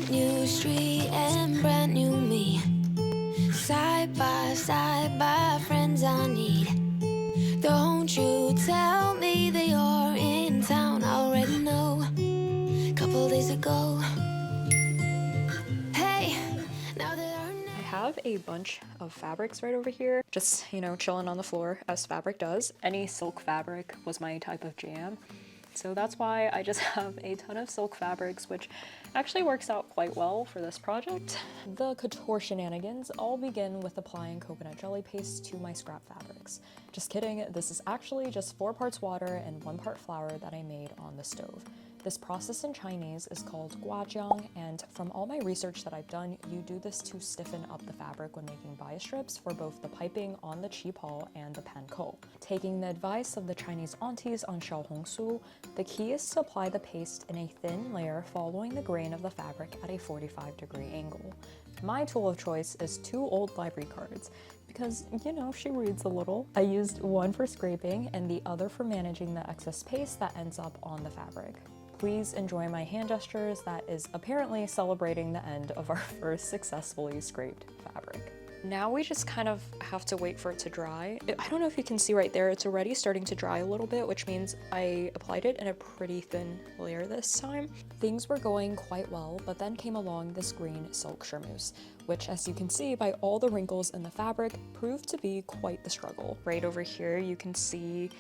brand new street and brand new me. Side by friends I need. Don't you tell me that you're in town, I already know. Couple days ago. Hey, now that I have a bunch of fabrics right over here, just, you know, chilling on the floor as fabric does. Any silk fabric was my type of jam. So that's why I just have a ton of silk fabrics, which actually works out quite well for this project. The couture shenanigans all begin with applying coconut jelly paste to my scrap fabrics. Just kidding, this is actually just 4 parts water and 1 part flour that I made on the stove. This process in Chinese is called guajiang, and from all my research that I've done, you do this to stiffen up the fabric when making bias strips for both the piping on the qipao and the Pankou. Taking the advice of the Chinese aunties on xiaohongshu, the key is to apply the paste in a thin layer following the grain of the fabric at a 45-degree angle. My tool of choice is 2 old library cards, because, you know, she reads a little. I used one for scraping and the other for managing the excess paste that ends up on the fabric. Please enjoy my hand gestures that is apparently celebrating the end of our first successfully scraped fabric. Now we just kind of have to wait for it to dry. I don't know if you can see right there, it's already starting to dry a little bit, which means I applied it in a pretty thin layer this time. Things were going quite well, but then came along this green silk charmeuse, which, as you can see by all the wrinkles in the fabric, proved to be quite the struggle. Right over here you can see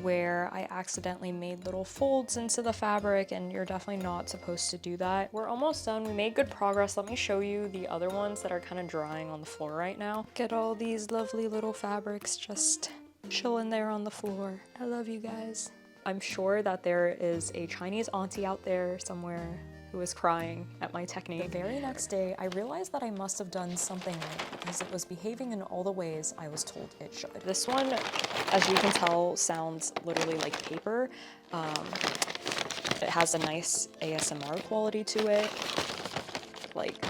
where I accidentally made little folds into the fabric, and you're definitely not supposed to do that. We're almost done. We made good progress. Let me show you the other ones that are kind of drying on the floor right now. Get all these lovely little fabrics just chilling there on the floor. I love you guys. I'm sure that there is a Chinese auntie out there somewhere who is crying at my technique. The very next day, I realized that I must have done something right because it was behaving in all the ways I was told it should. This one, as you can tell, sounds literally like paper. It has a nice ASMR quality to it. Like,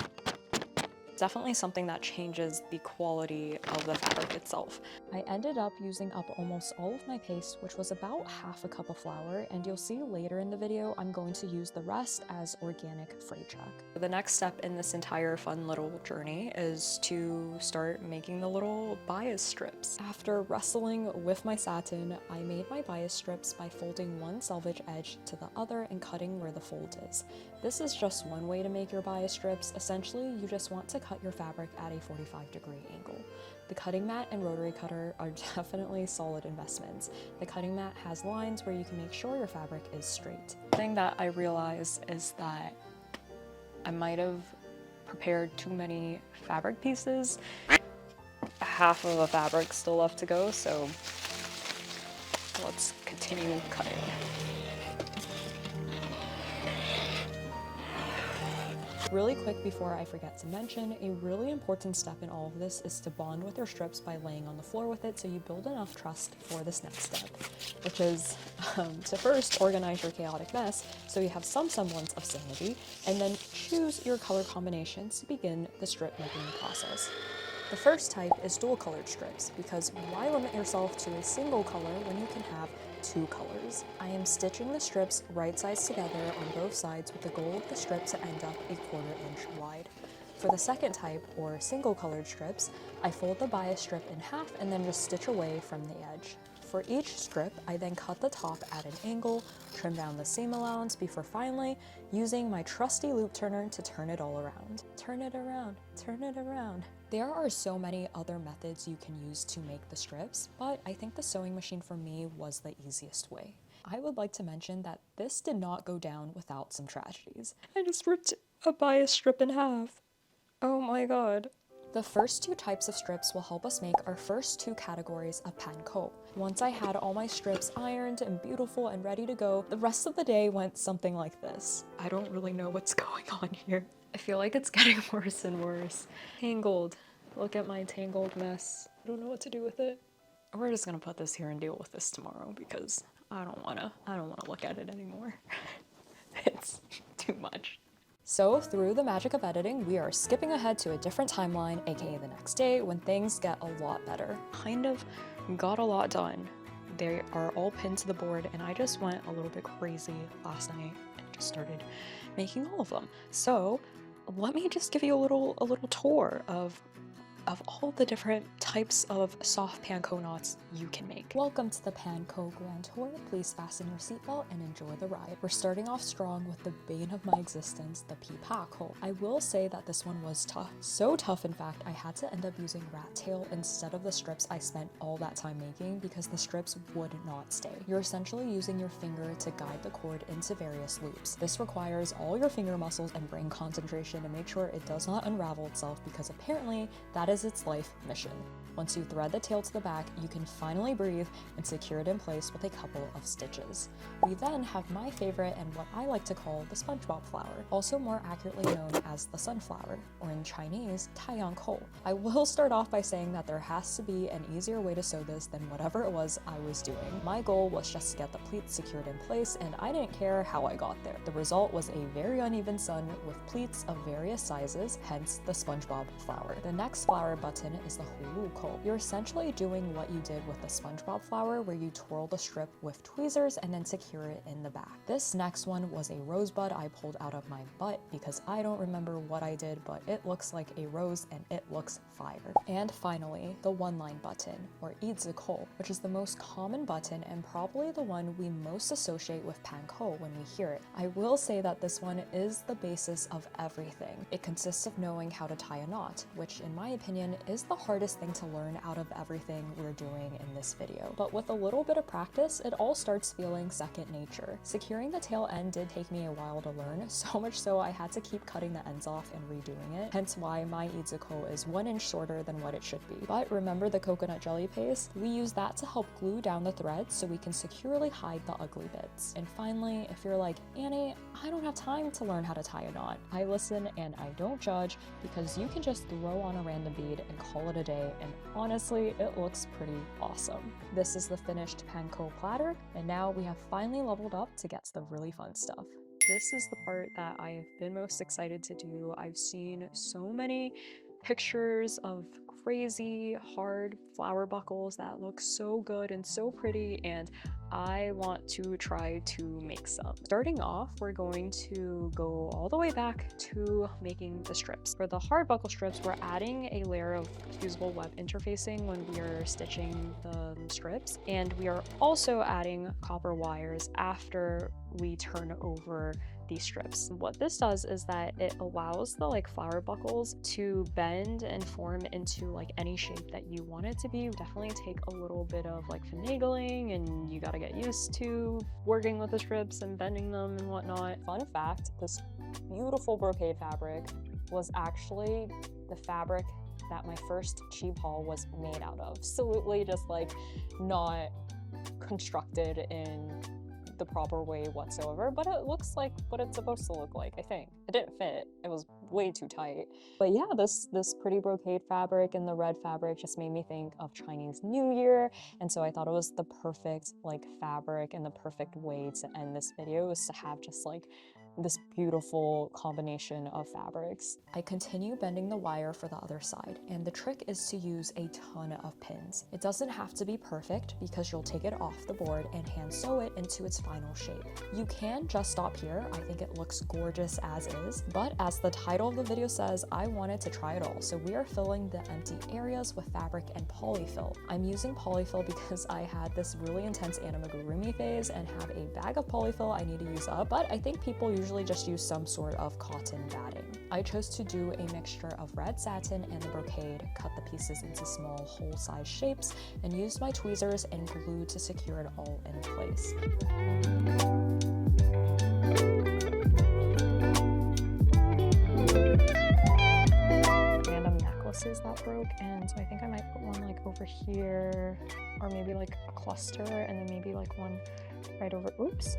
definitely something that changes the quality of the fabric itself. I ended up using up almost all of my paste, which was about half a cup of flour, and you'll see later in the video I'm going to use the rest as organic fray check. The next step in this entire fun little journey is to start making the little bias strips. After wrestling with my satin, I made my bias strips by folding one selvage edge to the other and cutting where the fold is. This is just one way to make your bias strips. Essentially, you just want to cut your fabric at a 45-degree angle. The cutting mat and rotary cutter are definitely solid investments. The cutting mat has lines where you can make sure your fabric is straight. The thing that I realized is that I might have prepared too many fabric pieces. Half of the fabric still left to go, so let's continue cutting. Really quick before I forget to mention, a really important step in all of this is to bond with your strips by laying on the floor with it so you build enough trust for this next step, which is to first organize your chaotic mess so you have some semblance of sanity, and then choose your color combinations to begin the strip making process. The first type is dual colored strips, because why limit yourself to a single color when you can have 2 colors? I am stitching the strips right sides together on both sides with the goal of the strip to end up a 1/4 inch wide. For the second type, or single colored strips, I fold the bias strip in half and then just stitch away from the edge. For each strip, I then cut the top at an angle, trim down the seam allowance before finally using my trusty loop turner to turn it all around. Turn it around, turn it around. There are so many other methods you can use to make the strips, but I think the sewing machine for me was the easiest way. I would like to mention that this did not go down without some tragedies. I just ripped a bias strip in half. Oh my god. The first 2 types of strips will help us make our first 2 categories of Pankou. Once I had all my strips ironed and beautiful and ready to go, the rest of the day went something like this. I don't really know what's going on here. I feel like it's getting worse and worse. Tangled. Look at my tangled mess. I don't know what to do with it. We're just gonna put this here and deal with this tomorrow because I don't wanna look at it anymore. It's too much. So through the magic of editing, we are skipping ahead to a different timeline, aka the next day, when things get a lot better. Kind of got a lot done. They are all pinned to the board, and I just went a little bit crazy last night and just started making all of them. So let me just give you a little tour of all the different types of soft panko knots you can make. Welcome to the Pankou Grand Tour. Please fasten your seatbelt and enjoy the ride. We're starting off strong with the bane of my existence, the qipao. I will say that this one was tough. So tough, in fact, I had to end up using rat tail instead of the strips I spent all that time making because the strips would not stay. You're essentially using your finger to guide the cord into various loops. This requires all your finger muscles and brain concentration to make sure it does not unravel itself because apparently that is its life mission. Once you thread the tail to the back, you can finally breathe and secure it in place with a couple of stitches. We then have my favorite and what I like to call the SpongeBob flower, also more accurately known as the sunflower, or in Chinese, taiyangkou. I will start off by saying that there has to be an easier way to sew this than whatever it was I was doing. My goal was just to get the pleats secured in place, and I didn't care how I got there. The result was a very uneven sun with pleats of various sizes, hence the SpongeBob flower. The next flower button is the hulu-kou. You're essentially doing what you did with the SpongeBob flower, where you twirl the strip with tweezers and then secure it in the back. This next one was a rosebud I pulled out of my butt because I don't remember what I did, but it looks like a rose and it looks fire. And finally, the one-line button, or izi扣, which is the most common button and probably the one we most associate with Pankou when we hear it. I will say that this one is the basis of everything. It consists of knowing how to tie a knot, which in my opinion is the hardest thing to learn out of everything we're doing in this video. But with a little bit of practice, it all starts feeling second nature. Securing the tail end did take me a while to learn, so much so I had to keep cutting the ends off and redoing it, hence why my izi扣is 1 inch shorter than what it should be. But remember the coconut jelly paste? We use that to help glue down the threads so we can securely hide the ugly bits. And finally, if you're like, Annie, I don't have time to learn how to tie a knot, I listen and I don't judge because you can just throw on a random bead and call it a day, and honestly, it looks pretty awesome. This is the finished Pankou platter, and now we have finally leveled up to get to the really fun stuff. This is the part that I've been most excited to do. I've seen so many pictures of crazy hard flower buckles that look so good and so pretty, and I want to try to make some. Starting off, we're going to go all the way back to making the strips. For the hard buckle strips, we're adding a layer of fusible web interfacing when we are stitching the strips, and we are also adding copper wires after we turn over these strips. What this does is that it allows the flower buckles to bend and form into any shape that you want it to be. Definitely take a little bit of finagling, and you gotta get used to working with the strips and bending them and whatnot. Fun fact, this beautiful brocade fabric was actually the fabric that my first qipao was made out of. Absolutely just not constructed in the proper way whatsoever, but it looks like what it's supposed to look like. I think it didn't fit, it was way too tight. But yeah, this pretty brocade fabric and the red fabric just made me think of Chinese New Year, and so I thought it was the perfect fabric and the perfect way to end this video is to have just this beautiful combination of fabrics. I continue bending the wire for the other side, and the trick is to use a ton of pins. It doesn't have to be perfect because you'll take it off the board and hand sew it into its final shape. You can just stop here. I think it looks gorgeous as is, but as the title of the video says, I wanted to try it all, so we are filling the empty areas with fabric and polyfill. I'm using polyfill because I had this really intense animagurumi phase and have a bag of polyfill I need to use up, but I think people usually just use some sort of cotton batting. I chose to do a mixture of red satin and the brocade, cut the pieces into small hole-size shapes, and used my tweezers and glue to secure it all in place. Random necklaces that broke, and so I think I might put one over here, or maybe a cluster, and then maybe one right over, oops.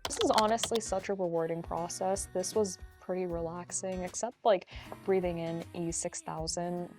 This is honestly such a rewarding process. This was pretty relaxing, except breathing in E6000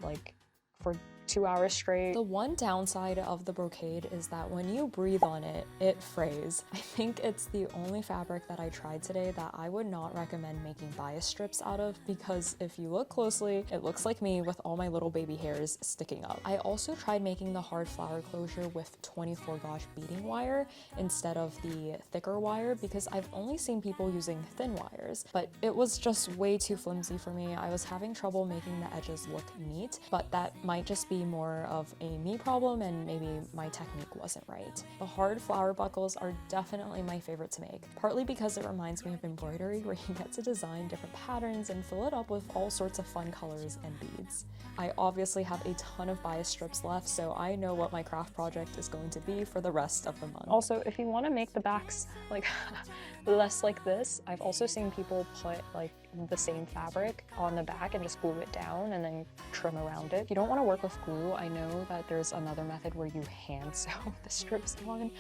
for 2 hours straight. The one downside of the brocade is that when you breathe on it, it frays. I think it's the only fabric that I tried today that I would not recommend making bias strips out of, because if you look closely, it looks like me with all my little baby hairs sticking up. I also tried making the hard flower closure with 24 gauge beading wire instead of the thicker wire, because I've only seen people using thin wires, but it was just way too flimsy for me. I was having trouble making the edges look neat, but that might just be more of a me problem and maybe my technique wasn't right. The hard flower buckles are definitely my favorite to make, partly because it reminds me of embroidery, where you get to design different patterns and fill it up with all sorts of fun colors and beads. I obviously have a ton of bias strips left, so I know what my craft project is going to be for the rest of the month. Also, if you want to make the backs like less like this, I've also seen people put like the same fabric on the back and just glue it down and then trim around it. If you don't want to work with glue, I know that there's another method where you hand sew the strips on,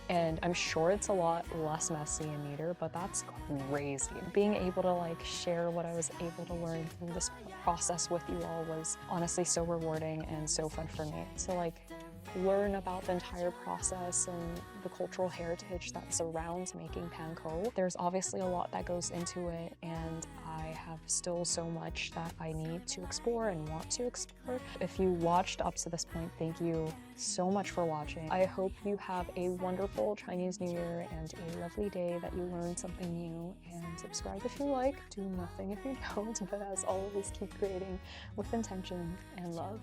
and I'm sure it's a lot less messy and neater, but that's crazy. Being able to like share what I was able to learn through this process with you all was honestly so rewarding and so fun for me. So like learn about the entire process and the cultural heritage that surrounds making Pankou. There's obviously a lot that goes into it, and I have still so much that I need to explore and want to explore. If you watched up to this point, thank you so much for watching. I hope you have a wonderful Chinese New Year and a lovely day, that you learned something new, and subscribe if you like, do nothing if you don't, but as always, keep creating with intention and love.